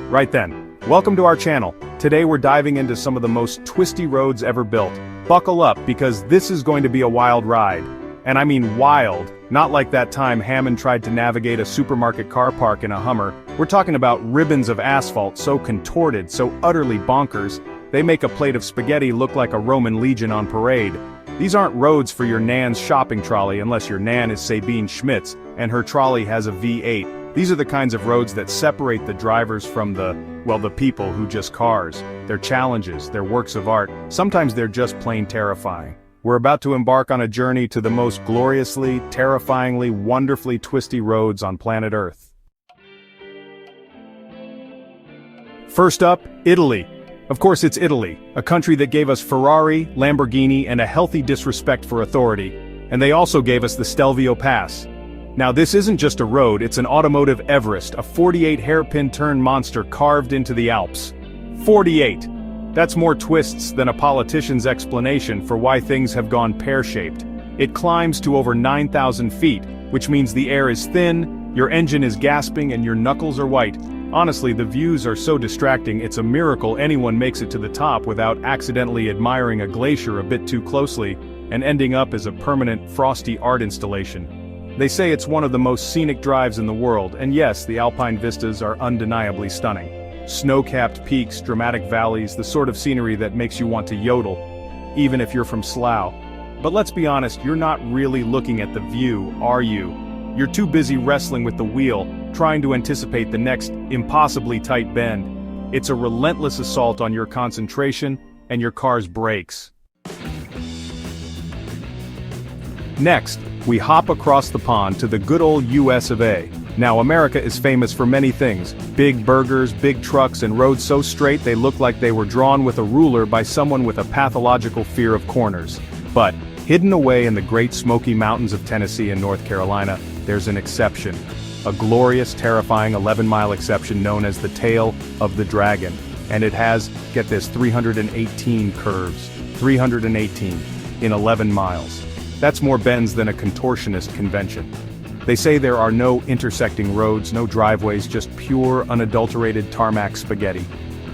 Right then, welcome to our channel. Today we're diving into some of the most twisty roads ever built. Buckle up because this is going to be a wild ride. And I mean wild, not like that time Hammond tried to navigate a supermarket car park in a Hummer. We're talking about ribbons of asphalt so contorted, so utterly bonkers, they make a plate of spaghetti look like a Roman legion on parade. These aren't roads for your nan's shopping trolley unless your nan is Sabine Schmitz and her trolley has a V8. These are the kinds of roads that separate the drivers from the people who just cars. They're challenges, they're works of art, sometimes they're just plain terrifying. We're about to embark on a journey to the most gloriously, terrifyingly, wonderfully twisty roads on planet Earth. First up, Italy. Of course it's Italy, a country that gave us Ferrari, Lamborghini, and a healthy disrespect for authority. And they also gave us the Stelvio Pass. Now this isn't just a road, it's an automotive Everest, a 48 hairpin turn monster carved into the Alps. 48! That's more twists than a politician's explanation for why things have gone pear-shaped. It climbs to over 9,000 feet, which means the air is thin, your engine is gasping, and your knuckles are white. Honestly, the views are so distracting it's a miracle anyone makes it to the top without accidentally admiring a glacier a bit too closely and ending up as a permanent frosty art installation. They say it's one of the most scenic drives in the world, and yes, the Alpine vistas are undeniably stunning. Snow-capped peaks, dramatic valleys, the sort of scenery that makes you want to yodel, even if you're from Slough. But let's be honest, you're not really looking at the view, are you? You're too busy wrestling with the wheel, trying to anticipate the next impossibly tight bend. It's a relentless assault on your concentration and your car's brakes. Next, we hop across the pond to the good old US of A. Now America is famous for many things, big burgers, big trucks, and roads so straight they look like they were drawn with a ruler by someone with a pathological fear of corners. But, hidden away in the Great Smoky Mountains of Tennessee and North Carolina, there's an exception. A glorious, terrifying 11-mile exception known as the Tail of the Dragon. And it has, get this, 318 curves. 318 in 11 miles. That's more bends than a contortionist convention. They say there are no intersecting roads, no driveways, just pure, unadulterated tarmac spaghetti.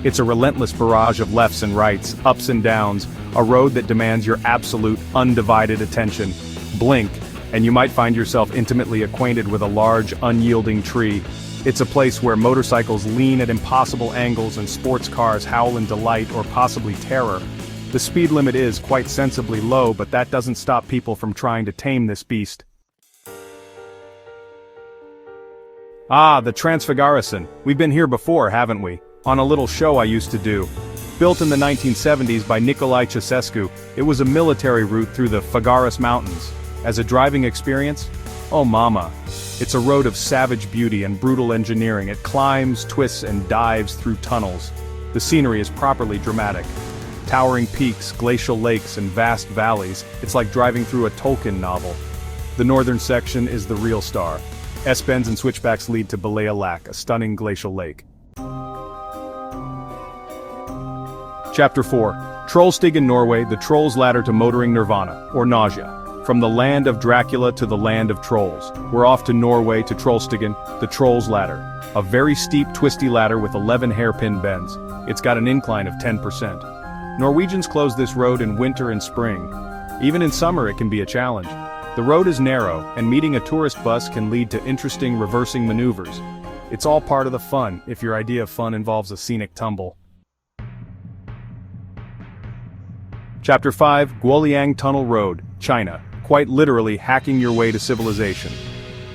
It's a relentless barrage of lefts and rights, ups and downs, a road that demands your absolute, undivided attention. Blink, and you might find yourself intimately acquainted with a large, unyielding tree. It's a place where motorcycles lean at impossible angles and sports cars howl in delight or possibly terror. The speed limit is quite sensibly low, but that doesn't stop people from trying to tame this beast. Ah, the Transfiguración. We've been here before, haven't we? On a little show I used to do. Built in the 1970s by Nicolae Ceausescu, it was a military route through the Fagaras Mountains. As a driving experience? Oh mama. It's a road of savage beauty and brutal engineering. It climbs, twists, and dives through tunnels. The scenery is properly dramatic. Towering peaks, glacial lakes, and vast valleys, it's like driving through a Tolkien novel. The northern section is the real star. S-bends and switchbacks lead to Balea Lac, a stunning glacial lake. Chapter 4. Trollstig in Norway, the Troll's Ladder to Motoring Nirvana, or Nausea. From the land of Dracula to the land of trolls. We're off to Norway to Trollstigen, the Troll's Ladder. A very steep, twisty ladder with 11 hairpin bends. It's got an incline of 10%. Norwegians close this road in winter and spring. Even in summer it can be a challenge. The road is narrow, and meeting a tourist bus can lead to interesting reversing maneuvers. It's all part of the fun, if your idea of fun involves a scenic tumble. Chapter 5, Guoliang Tunnel Road, China. Quite literally hacking your way to civilization.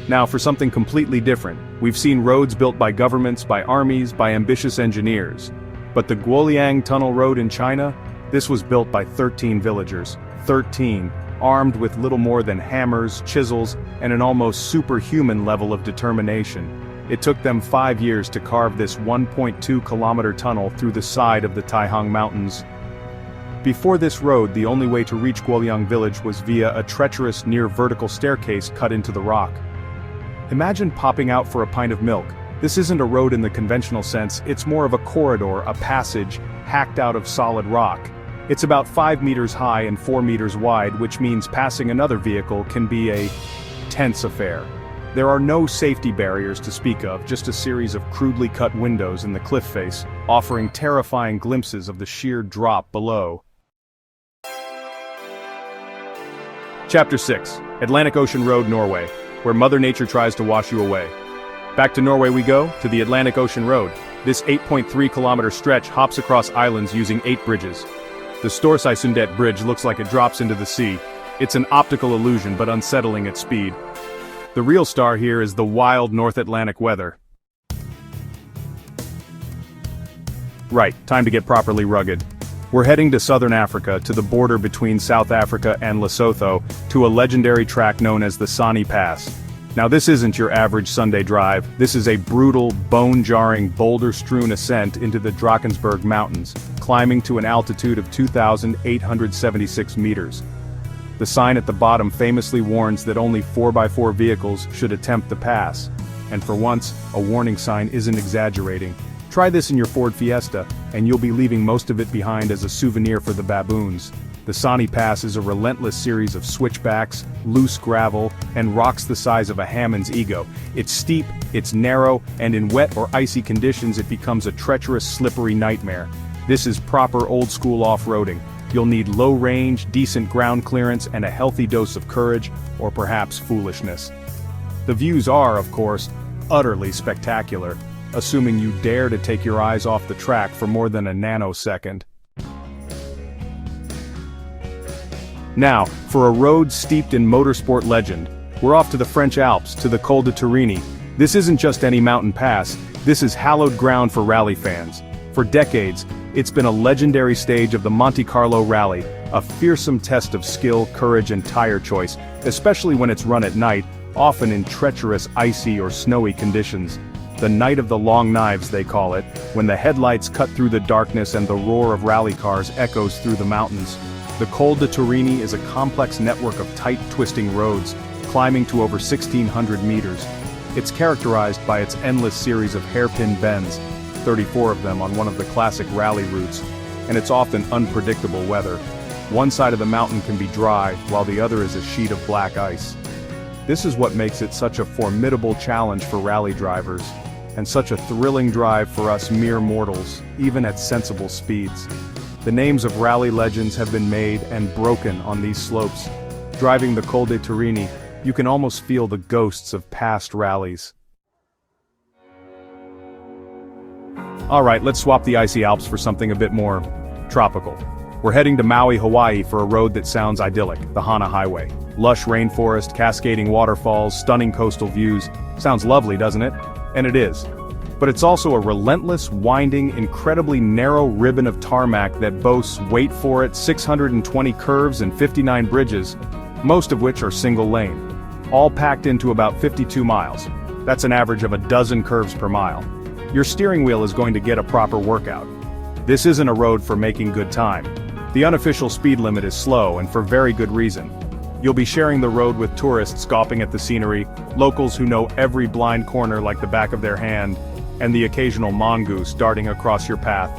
Now for something completely different, we've seen roads built by governments, by armies, by ambitious engineers. But the Guoliang Tunnel Road in China? This was built by 13 villagers. 13. Armed with little more than hammers, chisels, and an almost superhuman level of determination. It took them 5 years to carve this 1.2-kilometer tunnel through the side of the Taihang Mountains. Before this road, the only way to reach Guoliang village was via a treacherous near-vertical staircase cut into the rock. Imagine popping out for a pint of milk. This isn't a road in the conventional sense, it's more of a corridor, a passage, hacked out of solid rock. It's about 5 meters high and 4 meters wide, which means passing another vehicle can be a tense affair. There are no safety barriers to speak of, just a series of crudely cut windows in the cliff face, offering terrifying glimpses of the sheer drop below. Chapter 6. Atlantic Ocean Road, Norway, where Mother Nature tries to wash you away. Back to Norway we go, to the Atlantic Ocean Road. This 8.3-kilometer stretch hops across islands using 8 bridges. The Storseisundet Bridge looks like it drops into the sea. It's an optical illusion but unsettling at speed. The real star here is the wild North Atlantic weather. Right, time to get properly rugged. We're heading to southern Africa, to the border between South Africa and Lesotho, to a legendary track known as the Sani Pass. Now this isn't your average Sunday drive, this is a brutal, bone-jarring, boulder-strewn ascent into the Drakensberg Mountains, climbing to an altitude of 2,876 meters. The sign at the bottom famously warns that only 4x4 vehicles should attempt the pass. And for once, a warning sign isn't exaggerating. Try this in your Ford Fiesta, and you'll be leaving most of it behind as a souvenir for the baboons. The Sani Pass is a relentless series of switchbacks, loose gravel, and rocks the size of a Hammond's ego. It's steep, it's narrow, and in wet or icy conditions it becomes a treacherous, slippery nightmare. This is proper old-school off-roading. You'll need low range, decent ground clearance, and a healthy dose of courage, or perhaps foolishness. The views are, of course, utterly spectacular, assuming you dare to take your eyes off the track for more than a nanosecond. Now, for a road steeped in motorsport legend, we're off to the French Alps, to the Col de Torini. This isn't just any mountain pass, this is hallowed ground for rally fans. For decades, it's been a legendary stage of the Monte Carlo Rally, a fearsome test of skill, courage, and tire choice, especially when it's run at night, often in treacherous icy or snowy conditions. The night of the long knives, they call it, when the headlights cut through the darkness and the roar of rally cars echoes through the mountains. The Col de Torini is a complex network of tight, twisting roads, climbing to over 1,600 meters. It's characterized by its endless series of hairpin bends, 34 of them on one of the classic rally routes, and its often unpredictable weather. One side of the mountain can be dry, while the other is a sheet of black ice. This is what makes it such a formidable challenge for rally drivers, and such a thrilling drive for us mere mortals, even at sensible speeds. The names of rally legends have been made and broken on these slopes. Driving the Col de Torini, you can almost feel the ghosts of past rallies. Alright, let's swap the icy Alps for something a bit more tropical. We're heading to Maui, Hawaii for a road that sounds idyllic, the Hana Highway. Lush rainforest, cascading waterfalls, stunning coastal views. Sounds lovely, doesn't it? And it is. But it's also a relentless, winding, incredibly narrow ribbon of tarmac that boasts, wait for it, 620 curves and 59 bridges, most of which are single lane. All packed into about 52 miles. That's an average of a dozen curves per mile. Your steering wheel is going to get a proper workout. This isn't a road for making good time. The unofficial speed limit is slow, and for very good reason. You'll be sharing the road with tourists gawping at the scenery, locals who know every blind corner like the back of their hand, and the occasional mongoose darting across your path.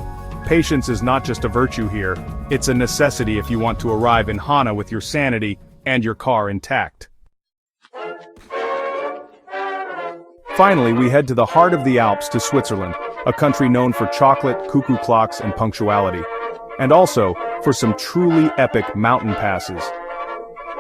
Patience is not just a virtue here, it's a necessity if you want to arrive in Hana with your sanity and your car intact. Finally, we head to the heart of the Alps, to Switzerland, a country known for chocolate, cuckoo clocks, and punctuality. And also, for some truly epic mountain passes.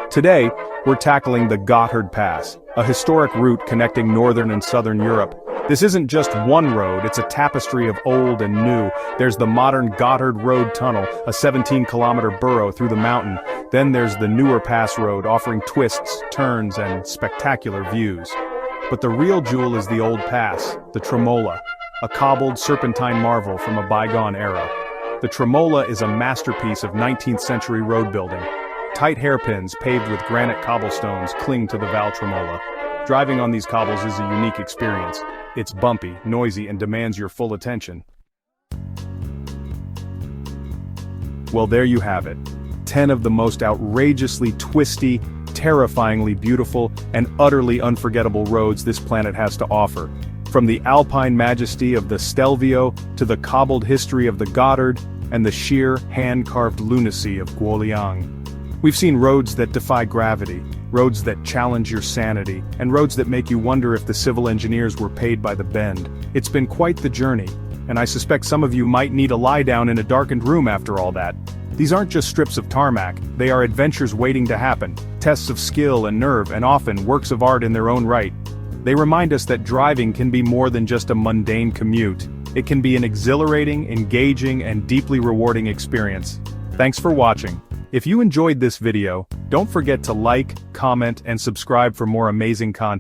Today, we're tackling the Gotthard Pass, a historic route connecting northern and southern Europe. This isn't just one road, it's a tapestry of old and new. There's the modern Gotthard Road Tunnel, a 17-kilometer burrow through the mountain. Then there's the newer pass road, offering twists, turns, and spectacular views. But the real jewel is the old pass, the Tremola, a cobbled serpentine marvel from a bygone era. The Tremola is a masterpiece of 19th century road building. Tight hairpins paved with granite cobblestones cling to the Val Tremola. Driving on these cobbles is a unique experience. It's bumpy, noisy, and demands your full attention. Well, there you have it. 10 of the most outrageously twisty, terrifyingly beautiful, and utterly unforgettable roads this planet has to offer. From the Alpine majesty of the Stelvio to the cobbled history of the Gotthard and the sheer, hand-carved lunacy of Guoliang. We've seen roads that defy gravity, roads that challenge your sanity, and roads that make you wonder if the civil engineers were paid by the bend. It's been quite the journey, and I suspect some of you might need a lie down in a darkened room after all that. These aren't just strips of tarmac, they are adventures waiting to happen, tests of skill and nerve, and often works of art in their own right. They remind us that driving can be more than just a mundane commute. It can be an exhilarating, engaging, and deeply rewarding experience. Thanks for watching. If you enjoyed this video, don't forget to like, comment, and subscribe for more amazing content.